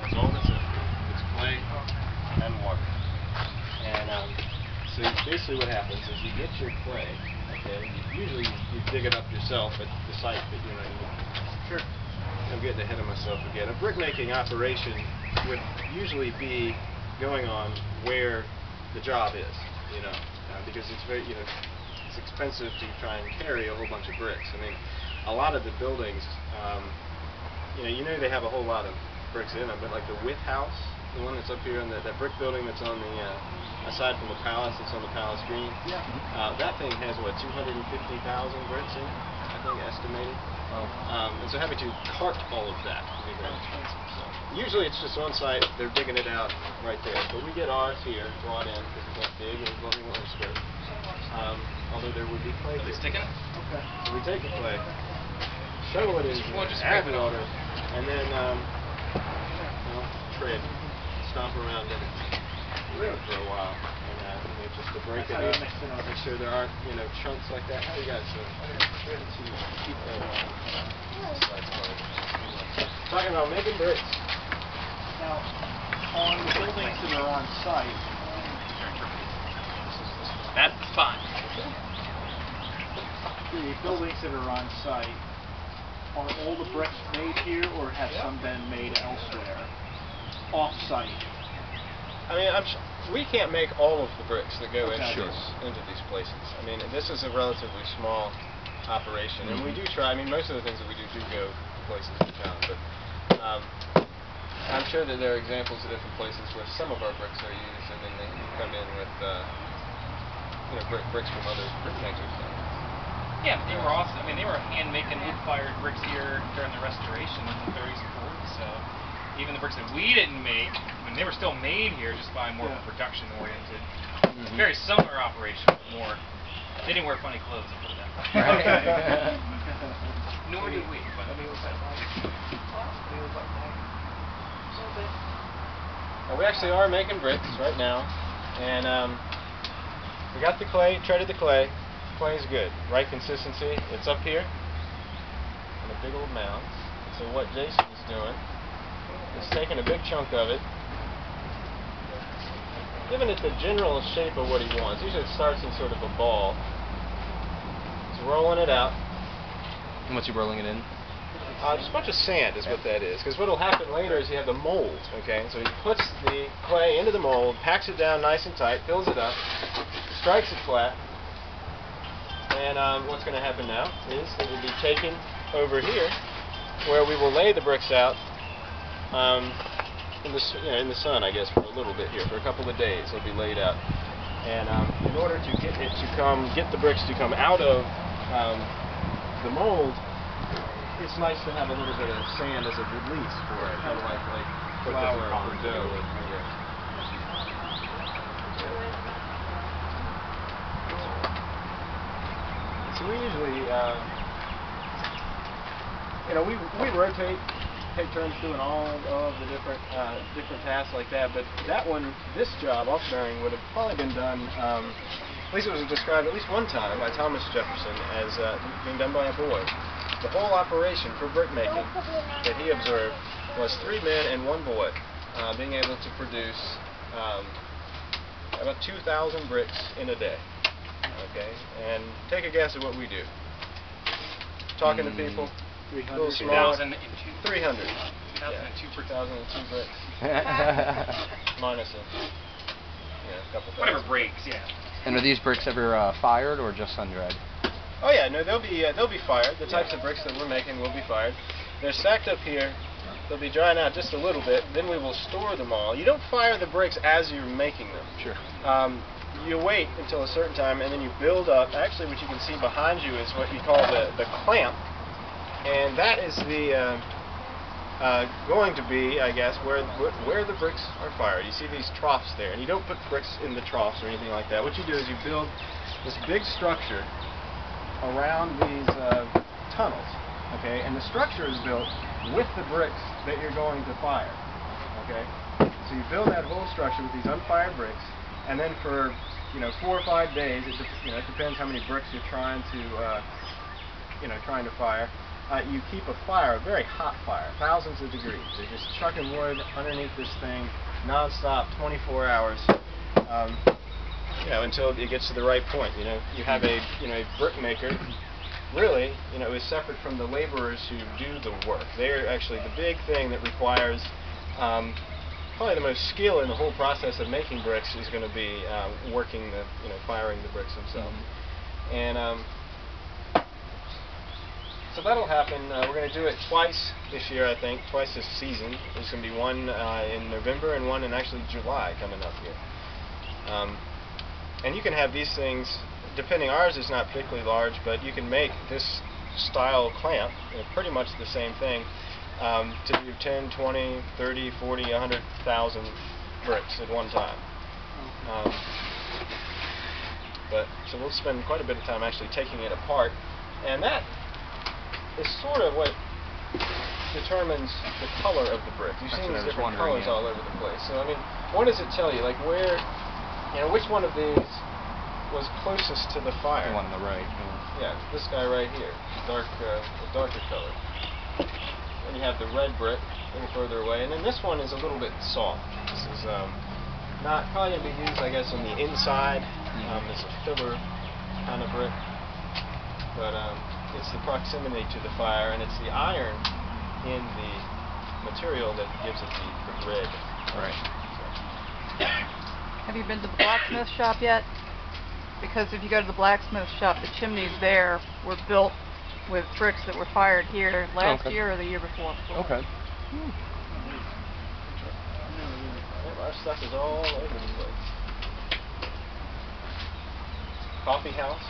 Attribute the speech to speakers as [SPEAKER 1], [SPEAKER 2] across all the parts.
[SPEAKER 1] That's all that's in. It's clay and water. And so basically what happens is you get your clay, okay, usually you dig it up yourself at the site that you need. Sure. I'm getting ahead of myself again. A brick-making operation would usually be going on where the job is, because it's very, it's expensive to try and carry a whole bunch of bricks. I mean, a lot of the buildings, they have a whole lot of bricks in them, but like the Witt House, the one that's up here, and that brick building that's on the, aside from the palace, that's on the Palace Green, that thing has, what, 250,000 bricks in it, I think, estimated. And so having to cart all of that would be very expensive. So usually it's just on site, they're digging it out right there. But we get ours here brought in because it's not big and it's only Williamsburg. Although there would be clay.
[SPEAKER 2] Are they sticking it?
[SPEAKER 1] Okay. So we take the clay, shovel it in, add water, and then tread, stomp around in it for a while. And just to break it up, make sure there aren't chunks like that. How you guys keep that talking about making bricks.
[SPEAKER 3] Now, on the buildings that are on site,
[SPEAKER 2] that's the spot.
[SPEAKER 3] The buildings that are on site, are all the bricks made here, or have some been made elsewhere, off-site?
[SPEAKER 1] I mean, we can't make all of the bricks that go into these places. I mean, this is a relatively small operation, and we do try. I mean, most of the things that we do go places in town, but I'm sure that there are examples of different places where some of our bricks are used, and then they come in with bricks from other brick makers.
[SPEAKER 2] Yeah, they were awesome. I mean, they were hand-making wood-fired bricks here during the restoration in the 30s and 40s, so even the bricks that we didn't make, they were still made here, just by more production-oriented. Very similar operation, but more. They didn't wear funny clothes, I'll put it that way. Nor did we. But
[SPEAKER 1] we actually are making bricks right now, and we got the clay, treaded the clay. Clay is good, right consistency. It's up here in a big old mound. So what Jason is doing is taking a big chunk of it, giving it the general shape of what he wants. Usually it starts in sort of a ball. He's rolling it out.
[SPEAKER 4] And what's he rolling it in?
[SPEAKER 1] Just a bunch of sand is what that is. Because what will happen later is you have the mold. Okay, so he puts the clay into the mold, packs it down nice and tight, fills it up, strikes it flat, and what's going to happen now is it will be taken over here, where we will lay the bricks out in the sun, I guess, for a little bit here, for a couple of days. They'll be laid out, and in order to get the bricks to come out of the mold, it's nice to have a little bit of sand as a release for it, kind of like flour or dough. So we usually, we rotate, take turns doing all of the different tasks like that. But this job, off-bearing, would have probably been done. At least it was described at least one time by Thomas Jefferson as being done by a boy. The whole operation for brickmaking that he observed was 3 men and 1 boy being able to produce about 2,000 bricks in a day. Okay, and take a guess at what we do. Talking to people,
[SPEAKER 3] 300.
[SPEAKER 1] 300. 2,002 bricks. Minus a couple thousand.
[SPEAKER 2] Whatever breaks, yeah.
[SPEAKER 4] And are these bricks ever fired or just sun-dried?
[SPEAKER 1] Oh yeah, no, they'll be fired. The types of bricks that we're making will be fired. They're stacked up here. They'll be drying out just a little bit. Then we will store them all. You don't fire the bricks as you're making them.
[SPEAKER 4] Sure.
[SPEAKER 1] You wait until a certain time, and then you build up. Actually, what you can see behind you is what you call the clamp, and that is the going to be, I guess, where the bricks are fired. You see these troughs there, and you don't put bricks in the troughs or anything like that. What you do is you build this big structure around these tunnels, okay? And the structure is built with the bricks that you're going to fire, okay? So you build that whole structure with these unfired bricks, and then for 4 or 5 days, it depends how many bricks you're trying to fire. you keep a fire, a very hot fire, thousands of degrees. They're just chucking wood underneath this thing, non-stop, 24 hours, you know, until it gets to the right point. You know, you have a brick maker. Really, you know, is separate from the laborers who do the work. They're actually the big thing that requires probably the most skill in the whole process of making bricks is going to be working the, firing the bricks themselves. And so that'll happen. We're going to do it twice this year, I think, twice this season. There's going to be one in November and one in actually July coming up here. And you can have these things, depending, ours is not particularly large, but you can make this style clamp, pretty much the same thing, to do 10, 20, 30, 40, 100,000 bricks at one time. So we'll spend quite a bit of time actually taking it apart, and that is sort of what determines the color of the brick. You've seen these different colors all over the place. So I mean, what does it tell you? Like where, which one of these was closest to the fire?
[SPEAKER 4] The one on the right.
[SPEAKER 1] Yeah, this guy right here, the darker color. Then you have the red brick a little further away, and then this one is a little bit soft. This is not probably going to be used, I guess, on the inside. It's a filler kind of brick, but it's the proximity to the fire, and it's the iron in the material that gives it the red.
[SPEAKER 4] Right.
[SPEAKER 1] So.
[SPEAKER 5] Have you been to the blacksmith shop yet? Because if you go to the blacksmith shop, the chimneys there were built with bricks that were fired here last year or the year before.
[SPEAKER 4] Okay.
[SPEAKER 1] Our stuff is all over the place. Coffee house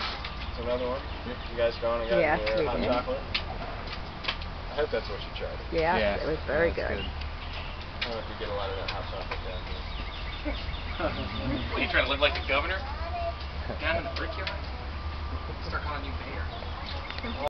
[SPEAKER 1] is another one. You guys gone and got your hot chocolate? I hope that's what you tried.
[SPEAKER 6] Yeah, it was very good.
[SPEAKER 1] I don't know if you get a lot of that hot chocolate down here.
[SPEAKER 2] What, are you trying to live like the governor? Down in the brickyard?